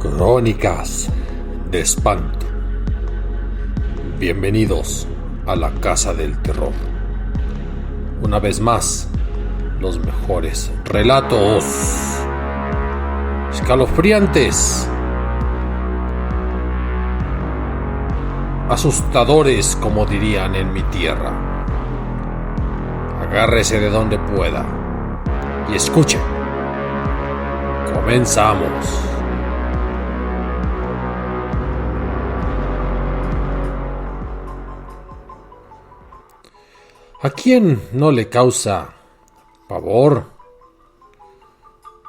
Crónicas de espanto. Bienvenidos a la Casa del Terror. Una vez más, los mejores relatos escalofriantes, asustadores, como dirían en mi tierra. Agárrese de donde pueda y escuche. Comenzamos. ¿A quién no le causa pavor?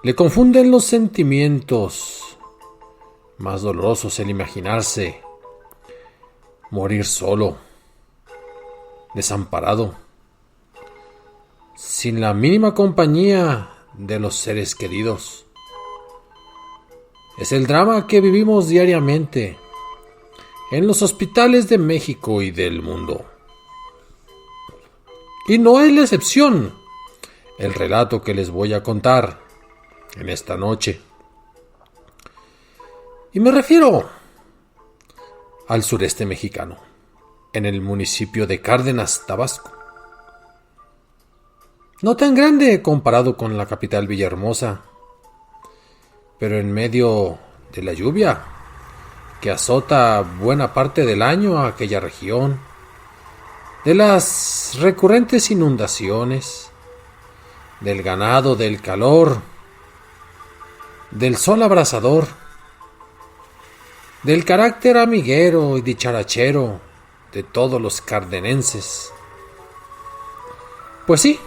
Le confunden los sentimientos más dolorosos el imaginarse morir solo, desamparado, sin la mínima compañía de los seres queridos. Es el drama que vivimos diariamente en los hospitales de México y del mundo. Y no es la excepción el relato que les voy a contar en esta noche. Y me refiero al sureste mexicano, en el municipio de Cárdenas, Tabasco. No tan grande comparado con la capital Villahermosa, pero en medio de la lluvia que azota buena parte del año a aquella región, de las recurrentes inundaciones, del ganado, del calor, del sol abrasador, del carácter amiguero y dicharachero de todos los cardenenses. Pues sí,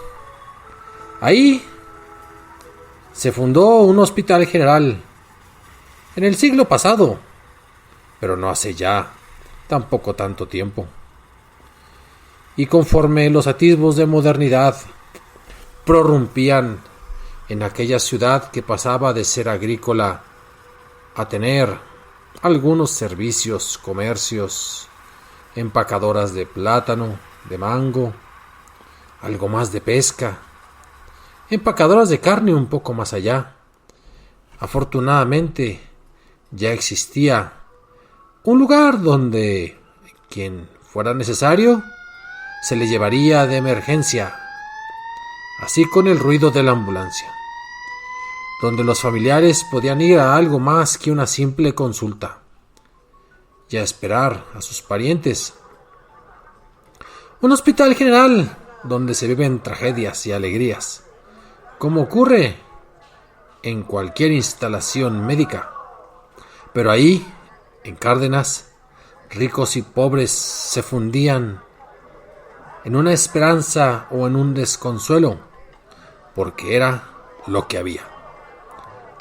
ahí se fundó un hospital general en el siglo pasado, pero no hace ya tampoco tanto tiempo. Y conforme los atisbos de modernidad prorrumpían en aquella ciudad que pasaba de ser agrícola a tener algunos servicios, comercios, empacadoras de plátano, de mango, algo más de pesca, empacadoras de carne un poco más allá. Afortunadamente ya existía un lugar donde quien fuera necesario se le llevaría de emergencia, así con el ruido de la ambulancia, donde los familiares podían ir a algo más que una simple consulta y a esperar a sus parientes. Un hospital general donde se viven tragedias y alegrías, como ocurre en cualquier instalación médica. Pero ahí, en Cárdenas, ricos y pobres se fundían en una esperanza o en un desconsuelo, porque era lo que había,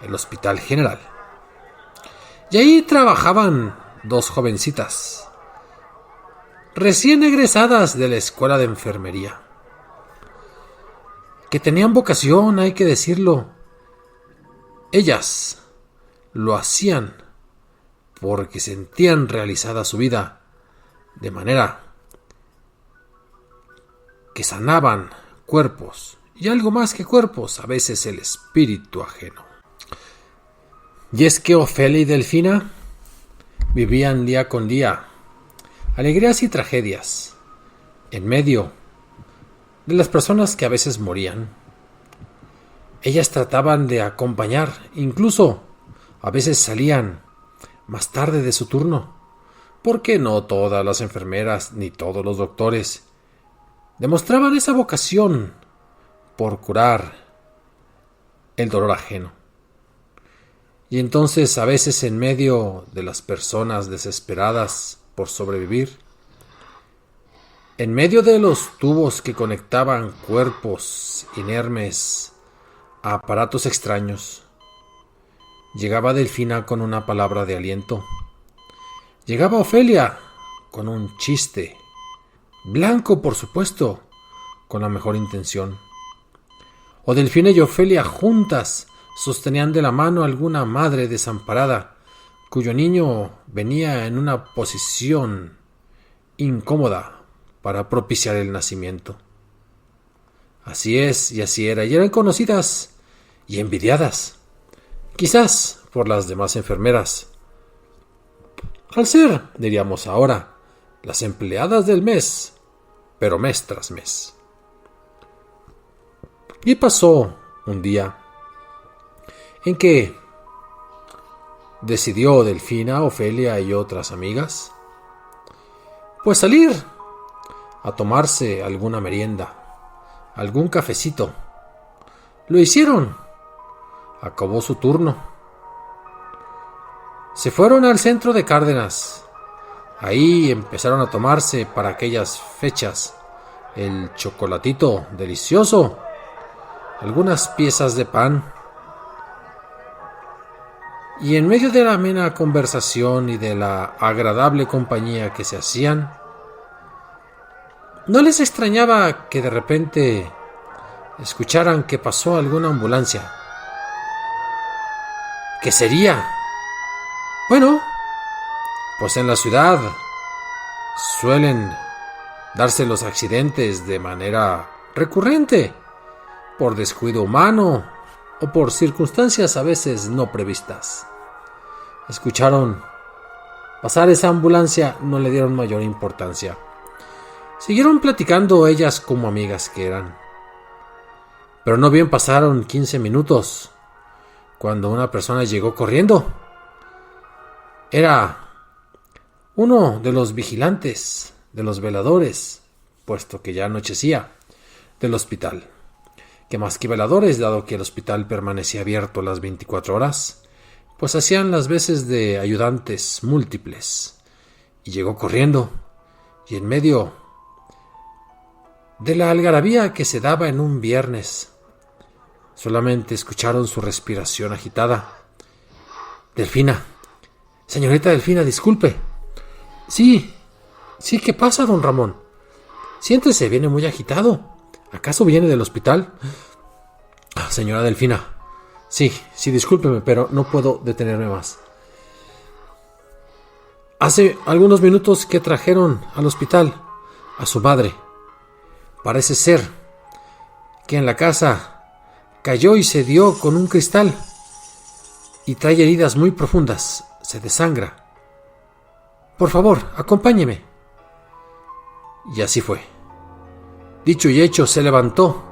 el hospital general. Y ahí trabajaban dos jovencitas, recién egresadas de la escuela de enfermería, que tenían vocación, hay que decirlo. Ellas lo hacían porque sentían realizada su vida, de manera que sanaban cuerpos, y algo más que cuerpos, a veces el espíritu ajeno. Y es que Ofelia y Delfina vivían día con día alegrías y tragedias en medio de las personas que a veces morían. Ellas trataban de acompañar, incluso a veces salían más tarde de su turno, porque no todas las enfermeras ni todos los doctores demostraban esa vocación por curar el dolor ajeno. Y entonces a veces en medio de las personas desesperadas por sobrevivir, en medio de los tubos que conectaban cuerpos inermes a aparatos extraños, llegaba Delfina con una palabra de aliento. Llegaba Ofelia con un chiste, blanco por supuesto, con la mejor intención. O Delfina y Ofelia juntas sostenían de la mano a alguna madre desamparada, cuyo niño venía en una posición incómoda para propiciar el nacimiento. Así es y así era, y eran conocidas y envidiadas, quizás por las demás enfermeras. Al ser, diríamos ahora, las empleadas del mes, pero mes tras mes. Y pasó un día en que decidió Delfina, Ofelia y otras amigas, pues salir a tomarse alguna merienda, algún cafecito. Lo hicieron. Acabó su turno. Se fueron al centro de Cárdenas. Ahí empezaron a tomarse para aquellas fechas el chocolatito delicioso, algunas piezas de pan. Y en medio de la amena conversación y de la agradable compañía que se hacían, no les extrañaba que de repente escucharan que pasó alguna ambulancia. ¿Qué sería? Bueno, pues en la ciudad suelen darse los accidentes de manera recurrente, por descuido humano o por circunstancias a veces no previstas. Escucharon pasar esa ambulancia, no le dieron mayor importancia. Siguieron platicando ellas como amigas que eran. Pero no bien pasaron 15 minutos cuando una persona llegó corriendo. Era uno de los vigilantes, de los veladores, puesto que ya anochecía, del hospital. Que más que veladores, dado que el hospital permanecía abierto las 24 horas, pues hacían las veces de ayudantes múltiples. Y llegó corriendo, y en medio de la algarabía que se daba en un viernes, solamente escucharon su respiración agitada. Delfina, señorita Delfina, disculpe. Sí, ¿qué pasa, don Ramón? Siéntese, viene muy agitado. ¿Acaso viene del hospital? Señora Delfina, sí, discúlpeme, pero no puedo detenerme más. Hace algunos minutos que trajeron al hospital a su madre. Parece ser que en la casa cayó y se dio con un cristal y trae heridas muy profundas, se desangra. Por favor, acompáñeme. Y así fue. Dicho y hecho, se levantó,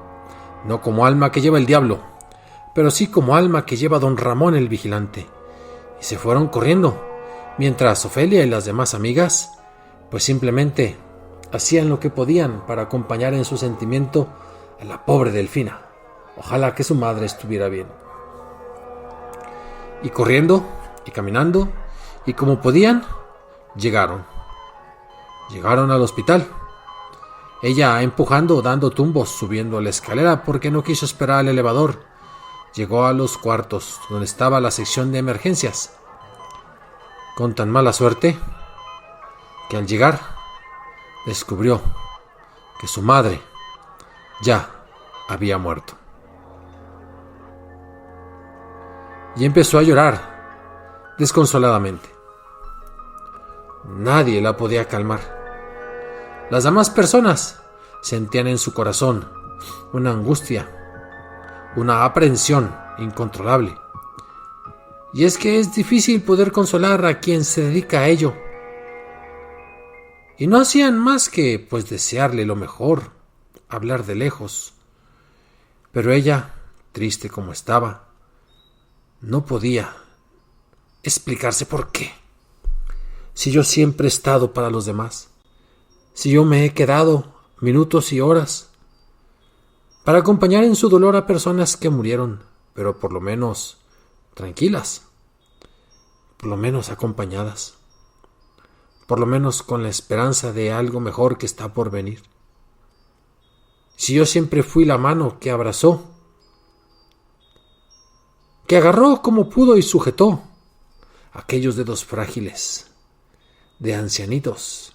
no como alma que lleva el diablo, pero sí como alma que lleva don Ramón el vigilante, y se fueron corriendo, mientras Ofelia y las demás amigas, pues simplemente hacían lo que podían para acompañar en su sentimiento a la pobre Delfina. Ojalá que su madre estuviera bien. Y corriendo, y caminando, y como podían, llegaron al hospital. Ella empujando, dando tumbos, subiendo la escalera porque no quiso esperar al elevador. Llegó a los cuartos donde estaba la sección de emergencias. Con tan mala suerte que al llegar descubrió que su madre ya había muerto. Y empezó a llorar desconsoladamente. Nadie la podía calmar. Las demás personas sentían en su corazón una angustia, una aprehensión incontrolable. Y es que es difícil poder consolar a quien se dedica a ello. Y no hacían más que, pues, desearle lo mejor, hablar de lejos. Pero ella, triste como estaba, no podía explicarse por qué. Si yo siempre he estado para los demás. Si yo me he quedado minutos y horas para acompañar en su dolor a personas que murieron, pero por lo menos tranquilas, por lo menos acompañadas, por lo menos con la esperanza de algo mejor que está por venir. Si yo siempre fui la mano que abrazó, que agarró como pudo y sujetó aquellos dedos frágiles de ancianitos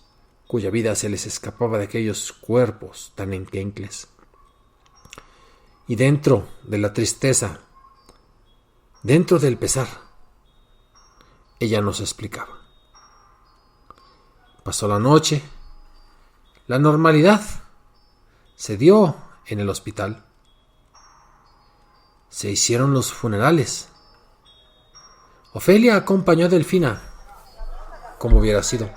cuya vida se les escapaba de aquellos cuerpos tan enquencles. Y dentro de la tristeza, dentro del pesar, ella nos explicaba. Pasó la noche, la normalidad se dio en el hospital. Se hicieron los funerales. Ofelia acompañó a Delfina, como hubiera sido,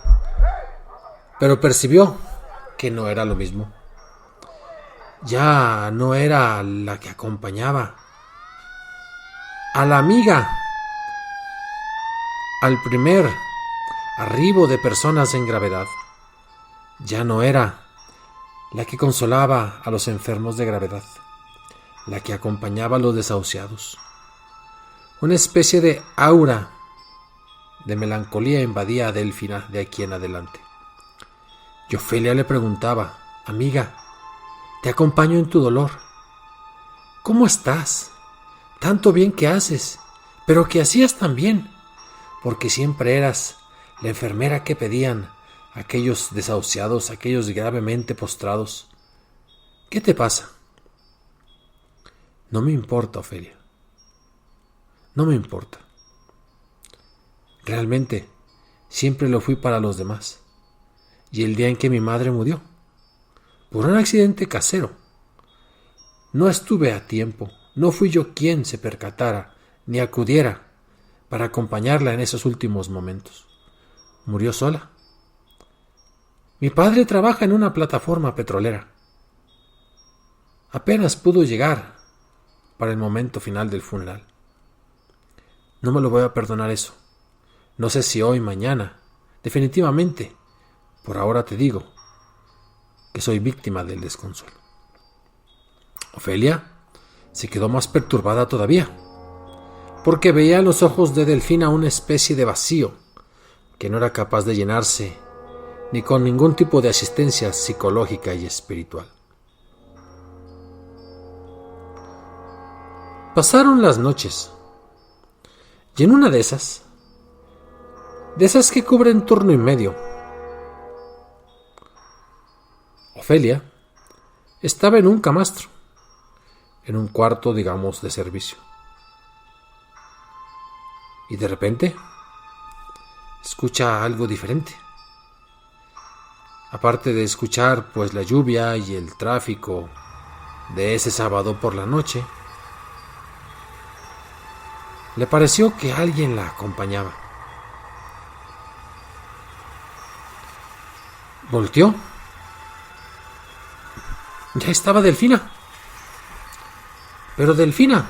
pero percibió que no era lo mismo. Ya no era la que acompañaba a la amiga al primer arribo de personas en gravedad. Ya no era la que consolaba a los enfermos de gravedad, la que acompañaba a los desahuciados. Una especie de aura de melancolía invadía a Delfina de aquí en adelante. Y Ofelia le preguntaba: amiga, te acompaño en tu dolor. ¿Cómo estás? Tanto bien que haces, pero que hacías también, porque siempre eras la enfermera que pedían aquellos desahuciados, aquellos gravemente postrados. ¿Qué te pasa? No me importa, Ofelia. No me importa. Realmente, siempre lo fui para los demás. Y el día en que mi madre murió, por un accidente casero, no estuve a tiempo, no fui yo quien se percatara ni acudiera para acompañarla en esos últimos momentos. Murió sola. Mi padre trabaja en una plataforma petrolera. Apenas pudo llegar para el momento final del funeral. No me lo voy a perdonar eso. No sé si hoy, mañana, definitivamente, por ahora te digo que soy víctima del desconsuelo. Ofelia se quedó más perturbada todavía, porque veía en los ojos de Delfina una especie de vacío que no era capaz de llenarse ni con ningún tipo de asistencia psicológica y espiritual. Pasaron las noches, y en una de esas que cubren turno y medio, Ofelia estaba en un camastro, en un cuarto, digamos, de servicio. Y de repente escucha algo diferente. Aparte de escuchar pues la lluvia y el tráfico de ese sábado por la noche, le pareció que alguien la acompañaba. Volteó. Ya estaba Delfina. Pero Delfina,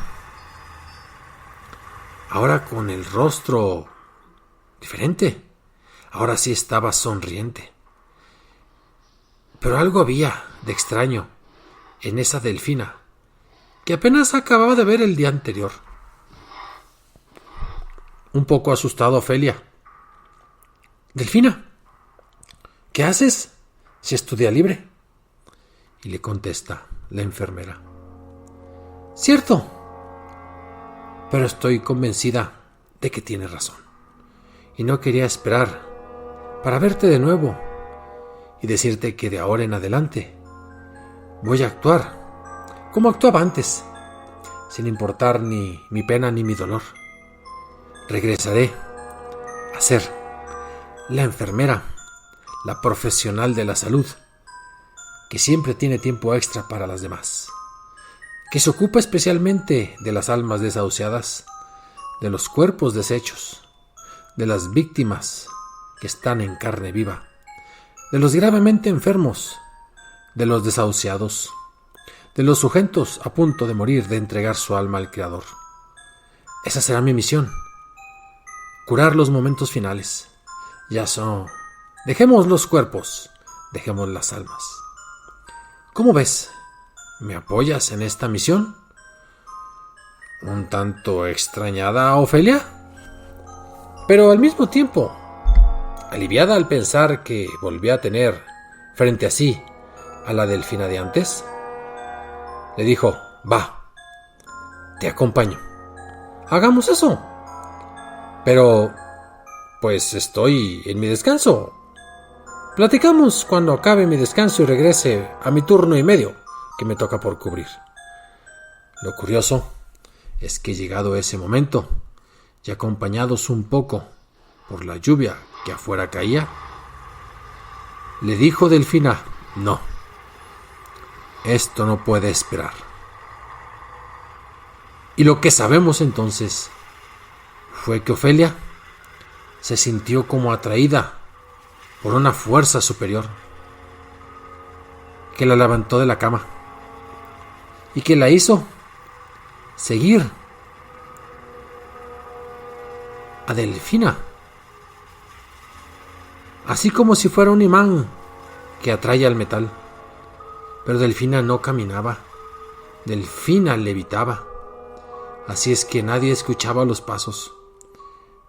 ahora con el rostro diferente, ahora sí estaba sonriente. Pero algo había de extraño en esa Delfina que apenas acababa de ver el día anterior. Un poco asustado, Ofelia: Delfina, ¿qué haces si es tu día libre? Y le contesta la enfermera: cierto, pero estoy convencida de que tienes razón, y no quería esperar para verte de nuevo y decirte que de ahora en adelante voy a actuar como actuaba antes, sin importar ni mi pena ni mi dolor. Regresaré a ser la enfermera, la profesional de la salud, que siempre tiene tiempo extra para las demás, que se ocupa especialmente de las almas desahuciadas, de los cuerpos deshechos, de las víctimas que están en carne viva, de los gravemente enfermos, de los desahuciados, de los sujetos a punto de morir de entregar su alma al Creador. Esa será mi misión: curar los momentos finales. Ya son. Dejemos los cuerpos, dejemos las almas. ¿Cómo ves? ¿Me apoyas en esta misión? Un tanto extrañada, Ofelia, pero al mismo tiempo aliviada al pensar que volvía a tener frente a sí a la Delfina de antes, le dijo: va, te acompaño. Hagamos eso. Pero, pues estoy en mi descanso. Platicamos cuando acabe mi descanso y regrese a mi turno y medio que me toca por cubrir. Lo curioso es que llegado ese momento, y acompañados un poco por la lluvia que afuera caía, le dijo Delfina: no, esto no puede esperar. Y lo que sabemos entonces fue que Ofelia se sintió como atraída por una fuerza superior que la levantó de la cama y que la hizo seguir a Delfina, así como si fuera un imán que atrae al metal. Pero Delfina no caminaba, Delfina levitaba, así es que nadie escuchaba los pasos.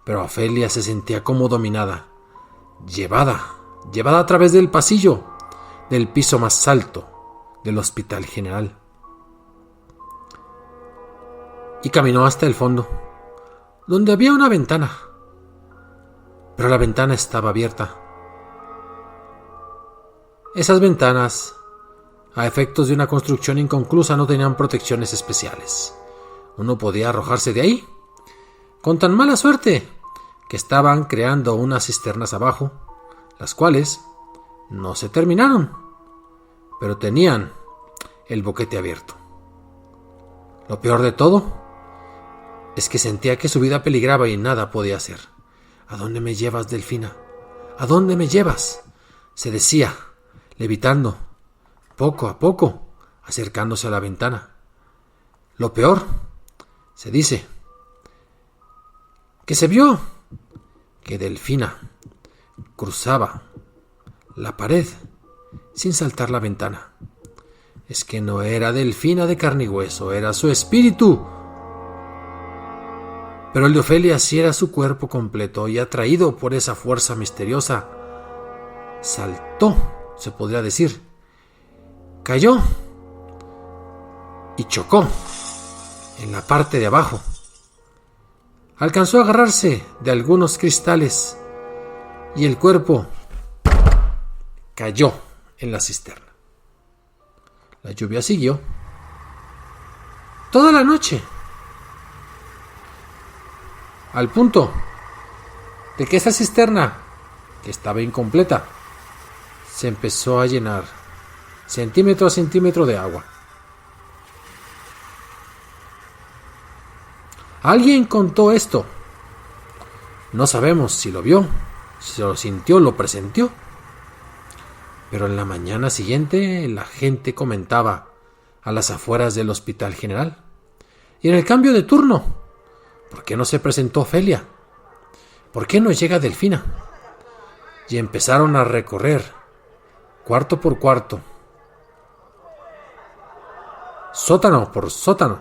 Pero Ofelia se sentía como dominada, llevada a través del pasillo del piso más alto del Hospital General. Y caminó hasta el fondo, donde había una ventana. Pero la ventana estaba abierta. Esas ventanas, a efectos de una construcción inconclusa, no tenían protecciones especiales. Uno podía arrojarse de ahí, con tan mala suerte que estaban creando unas cisternas abajo, las cuales no se terminaron, pero tenían el boquete abierto. Lo peor de todo es que sentía que su vida peligraba y nada podía hacer. ¿A dónde me llevas, Delfina? ¿A dónde me llevas?, se decía, levitando, poco a poco, acercándose a la ventana. Lo peor, se dice, que se vio que Delfina cruzaba la pared sin saltar la ventana. Es que no era Delfina de carne y hueso, era su espíritu. Pero el de Ofelia sí era su cuerpo completo, y atraído por esa fuerza misteriosa, saltó, se podría decir, cayó y chocó en la parte de abajo. Alcanzó a agarrarse de algunos cristales y el cuerpo cayó en la cisterna. La lluvia siguió toda la noche, al punto de que esa cisterna, que estaba incompleta, se empezó a llenar centímetro a centímetro de agua. Alguien contó esto. No sabemos si lo vio, si lo sintió, lo presintió. Pero en la mañana siguiente la gente comentaba a las afueras del Hospital General. Y en el cambio de turno, ¿por qué no se presentó Ofelia? ¿Por qué no llega Delfina? Y empezaron a recorrer cuarto por cuarto, sótano por sótano,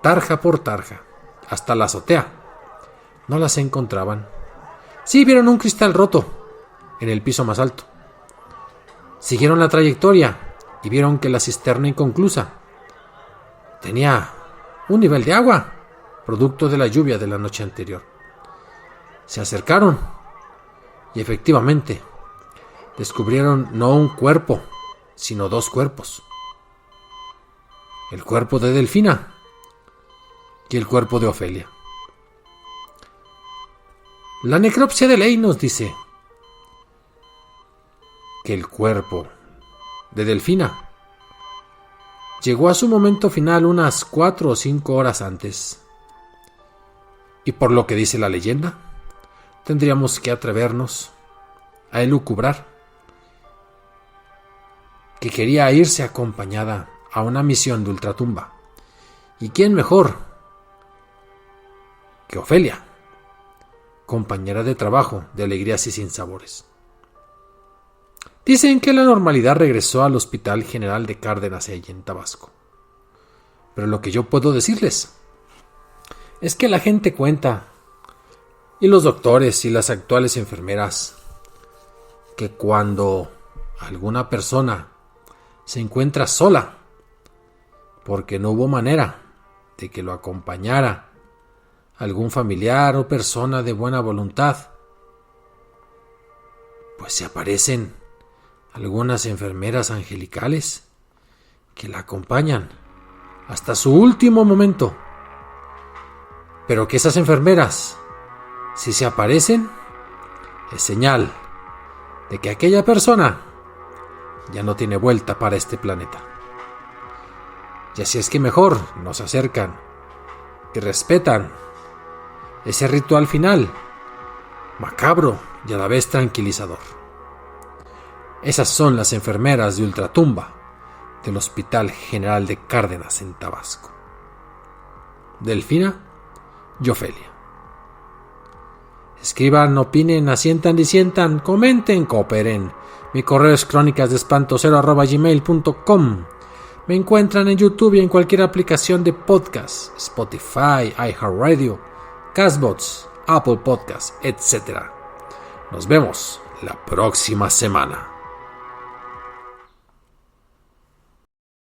tarja por tarja, hasta la azotea. No las encontraban. Sí vieron un cristal roto en el piso más alto. Siguieron la trayectoria y vieron que la cisterna inconclusa tenía un nivel de agua, producto de la lluvia de la noche anterior. Se acercaron y efectivamente descubrieron no un cuerpo, sino dos cuerpos. El cuerpo de Delfina y el cuerpo de Ofelia. La necropsia de ley nos dice que el cuerpo de Delfina llegó a su momento final unas 4 o 5 horas antes. Y por lo que dice la leyenda, tendríamos que atrevernos a elucubrar que quería irse acompañada a una misión de ultratumba. ¿Y quién mejor que Ofelia, compañera de trabajo de alegrías y sinsabores? Dicen que la normalidad regresó al Hospital General de Cárdenas allí en Tabasco. Pero lo que yo puedo decirles es que la gente cuenta, y los doctores y las actuales enfermeras, que cuando alguna persona se encuentra sola, porque no hubo manera de que lo acompañara algún familiar o persona de buena voluntad, pues se aparecen algunas enfermeras angelicales que la acompañan hasta su último momento. Pero que esas enfermeras, si se aparecen, es señal de que aquella persona ya no tiene vuelta para este planeta. Y así es que mejor nos acercan y respetan Ese ritual final, macabro y a la vez tranquilizador. Esas son las enfermeras de ultratumba del Hospital General de Cárdenas en Tabasco. Delfina y Ofelia. Escriban, opinen, asientan, disientan, comenten, cooperen. Mi correo es crónicasdespantocero@gmail.com. Me encuentran en YouTube y en cualquier aplicación de podcast, Spotify, iHeartRadio, Castbox, Apple Podcasts, etc. Nos vemos la próxima semana.